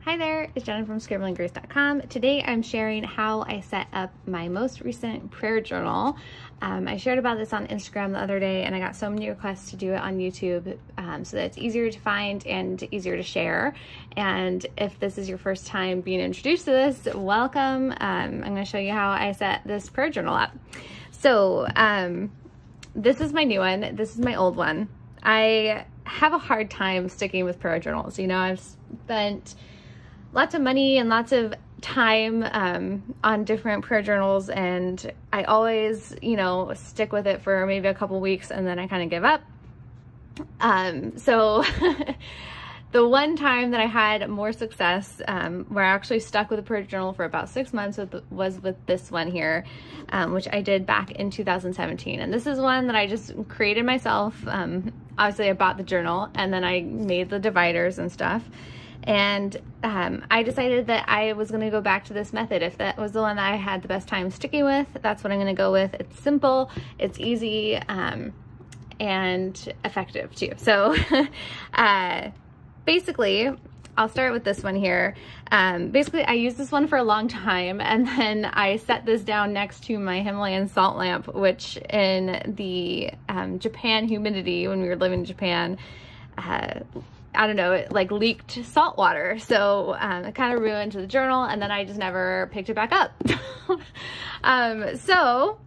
Hi there, it's Jenna from scribblinggrace.com. Today I'm sharing how I set up my most recent prayer journal. I shared about this on Instagram the other day and I got so many requests to do it on YouTube so that it's easier to find and easier to share. And if this is your first time being introduced to this, welcome. I'm going to show you how I set this prayer journal up. So this is my new one. This is my old one. I have a hard time sticking with prayer journals. You know, I've spent lots of money and lots of time on different prayer journals, and I always, you know, stick with it for maybe a couple weeks and then I kind of give up. So the one time that I had more success, where I actually stuck with a prayer journal for about 6 months was with this one here, which I did back in 2017. And this is one that I just created myself. Obviously I bought the journal and then I made the dividers and stuff. And I decided that I was going to go back to this method. If that was the one that I had the best time sticking with, that's what I'm going to go with. It's simple, it's easy, and effective too. So basically, I'll start with this one here. Basically, I used this one for a long time, and then I set this down next to my Himalayan salt lamp, which in the Japan humidity, when we were living in Japan, I don't know, it like leaked salt water. So it kind of ruined the journal, and then I just never picked it back up. So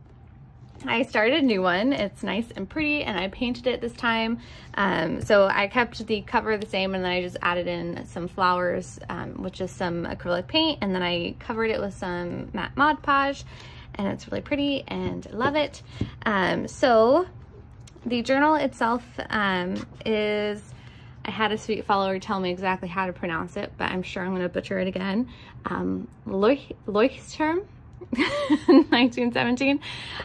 I started a new one. It's nice and pretty, and I painted it this time. So I kept the cover the same, and then I just added in some flowers, which is some acrylic paint, and then I covered it with some matte Mod Podge, and it's really pretty and I love it. So the journal itself is, I had a sweet follower tell me exactly how to pronounce it, but I'm sure I'm going to butcher it again. Leuchtturm 1917.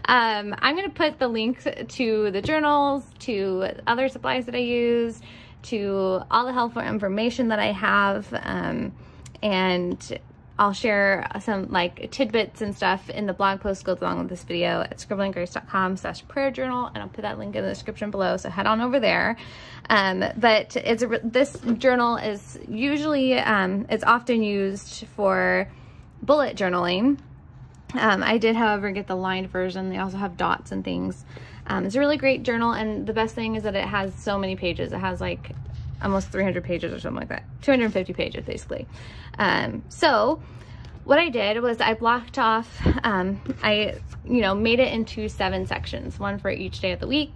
I'm going to put the links to the journals, to other supplies that I use, to all the helpful information that I have, and I'll share some like tidbits and stuff in the blog post goes along with this video at scribblinggrace.com/prayer journal, and I'll put that link in the description below, so head on over there. But this journal is usually, it's often used for bullet journaling. I did, however, get the lined version. They also have dots and things. It's a really great journal, and the best thing is that it has so many pages. It has like almost 300 pages or something like that. 250 pages, basically. So what I did was I blocked off, I, you know, made it into 7 sections, one for each day of the week.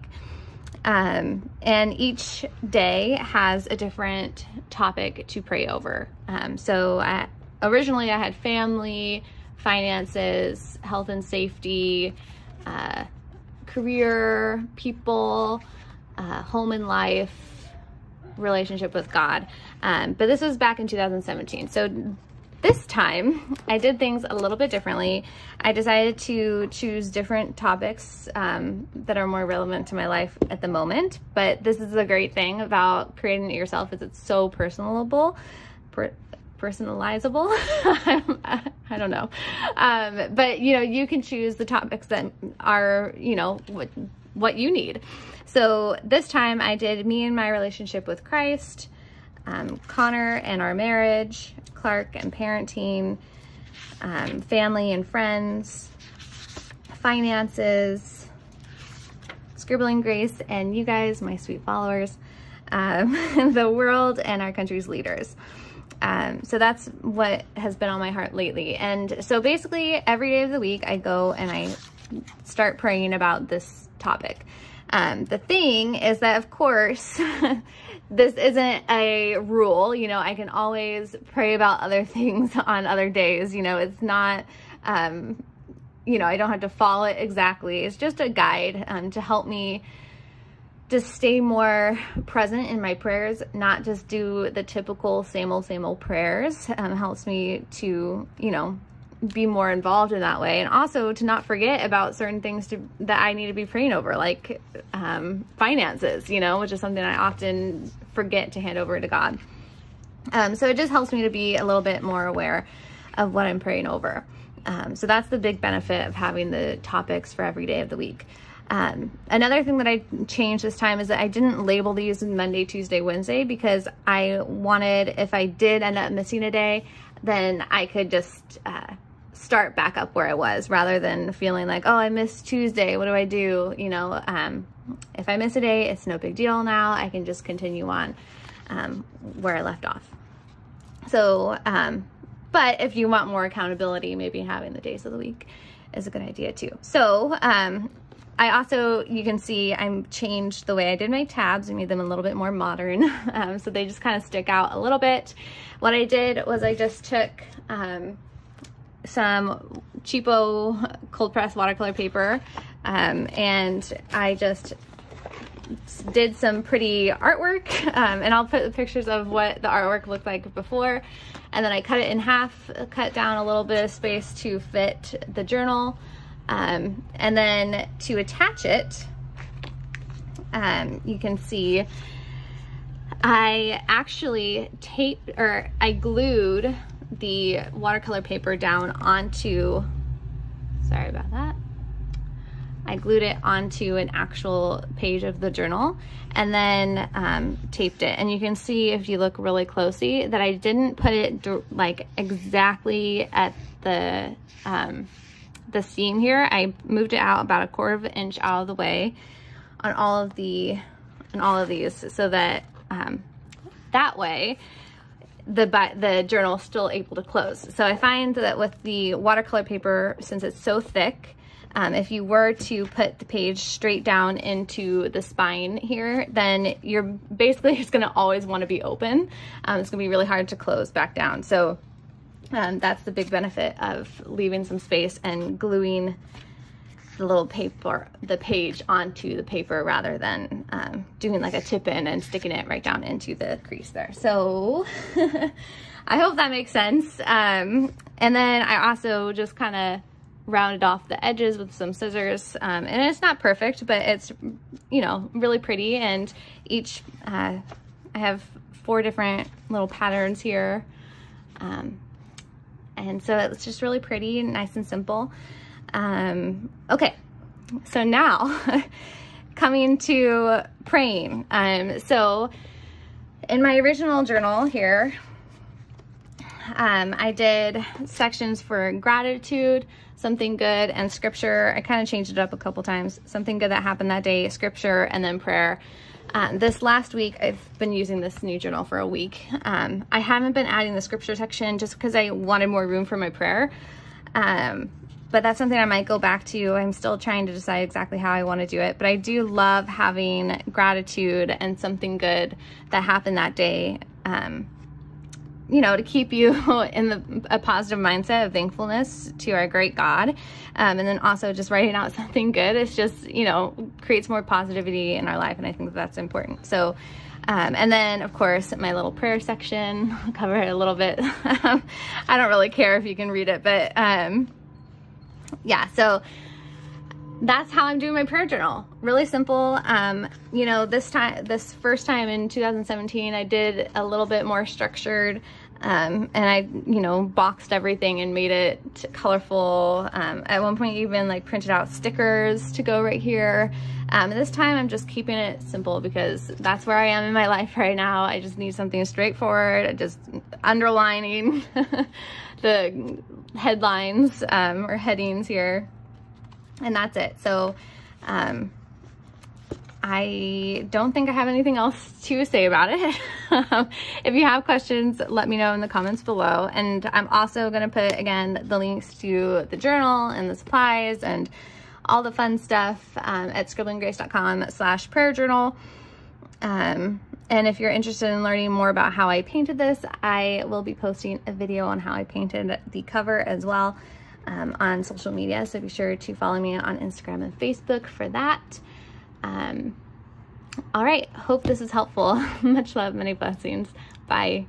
And each day has a different topic to pray over. So originally I had family, finances, health and safety, career, people, home and life, relationship with God. But this was back in 2017. So this time I did things a little bit differently. I decided to choose different topics that are more relevant to my life at the moment. But this is the great thing about creating it yourself, is it's so personalizable. Personalizable. I don't know. But you know, you can choose the topics that are, you know, what you need. So this time I did me and my relationship with Christ, Connor and our marriage, Clark and parenting, family and friends, finances, Scribbling Grace, and you guys, my sweet followers, the world, and our country's leaders. So that's what has been on my heart lately. And so basically every day of the week I go and I start praying about this topic. The thing is that, of course, this isn't a rule. You know, I can always pray about other things on other days. You know, it's not, you know, I don't have to follow it exactly. It's just a guide to help me just stay more present in my prayers, not just do the typical same old prayers. Helps me to, you know, be more involved in that way, and also to not forget about certain things that I need to be praying over, like finances, you know, which is something I often forget to hand over to God. So it just helps me to be a little bit more aware of what I'm praying over. So that's the big benefit of having the topics for every day of the week. Another thing that I changed this time is that I didn't label these Monday, Tuesday, Wednesday, because I wanted, if I did end up missing a day, then I could just start back up where I was, rather than feeling like, oh, I missed Tuesday, what do I do? You know, if I miss a day, it's no big deal now. I can just continue on where I left off. So, but if you want more accountability, maybe having the days of the week is a good idea too. So, I also, you can see I changed the way I did my tabs. I made them a little bit more modern, so they just kind of stick out a little bit. What I did was I just took some cheapo cold press watercolor paper, and I just did some pretty artwork, and I'll put the pictures of what the artwork looked like before, and then I cut it in half, cut down a little bit of space to fit the journal. And then to attach it, you can see I actually I glued the watercolor paper down onto, sorry about that. I glued it onto an actual page of the journal, and then taped it. And you can see, if you look really closely, that I didn't put it like exactly at the seam here. I moved it out about 1/4 of an inch out of the way on all of these, so that that way the journal is still able to close. So I find that with the watercolor paper, since it's so thick, if you were to put the page straight down into the spine here, then you're basically just going to always want to be open. It's going to be really hard to close back down. So that's the big benefit of leaving some space and gluing the little paper, the page onto the paper, rather than doing like a tip in and sticking it right down into the crease there. So I hope that makes sense. And then I also just kind of rounded off the edges with some scissors, and it's not perfect, but it's, you know, really pretty. And each I have 4 different little patterns here, and so it's just really pretty and nice and simple. Okay, so now coming to praying. So in my original journal here, I did sections for gratitude, something good, and scripture. I kind of changed it up a couple times. Something good that happened that day, scripture, and then prayer. This last week, I've been using this new journal for a week. I haven't been adding the scripture section just because I wanted more room for my prayer. But that's something I might go back to. I'm still trying to decide exactly how I want to do it. But I do love having gratitude and something good that happened that day, you know, to keep you in a positive mindset of thankfulness to our great God. And then also just writing out something good. It's just, you know, creates more positivity in our life. And I think that's important. So, and then of course, my little prayer section, I'll cover it a little bit. I don't really care if you can read it, but yeah, so that's how I'm doing my prayer journal. Really simple. You know, this first time in 2017, I did a little bit more structured, and I, you know, boxed everything and made it colorful. At one point, even like printed out stickers to go right here. This time I'm just keeping it simple because that's where I am in my life right now. I just need something straightforward, just underlining the headlines or headings here, and that's it. So I don't think I have anything else to say about it. If you have questions, let me know in the comments below. And I'm also going to put, again, the links to the journal and the supplies and all the fun stuff at scribblinggrace.com/prayer journal. And if you're interested in learning more about how I painted this, I will be posting a video on how I painted the cover as well on social media. So be sure to follow me on Instagram and Facebook for that. All right, hope this is helpful. Much love, many blessings. Bye.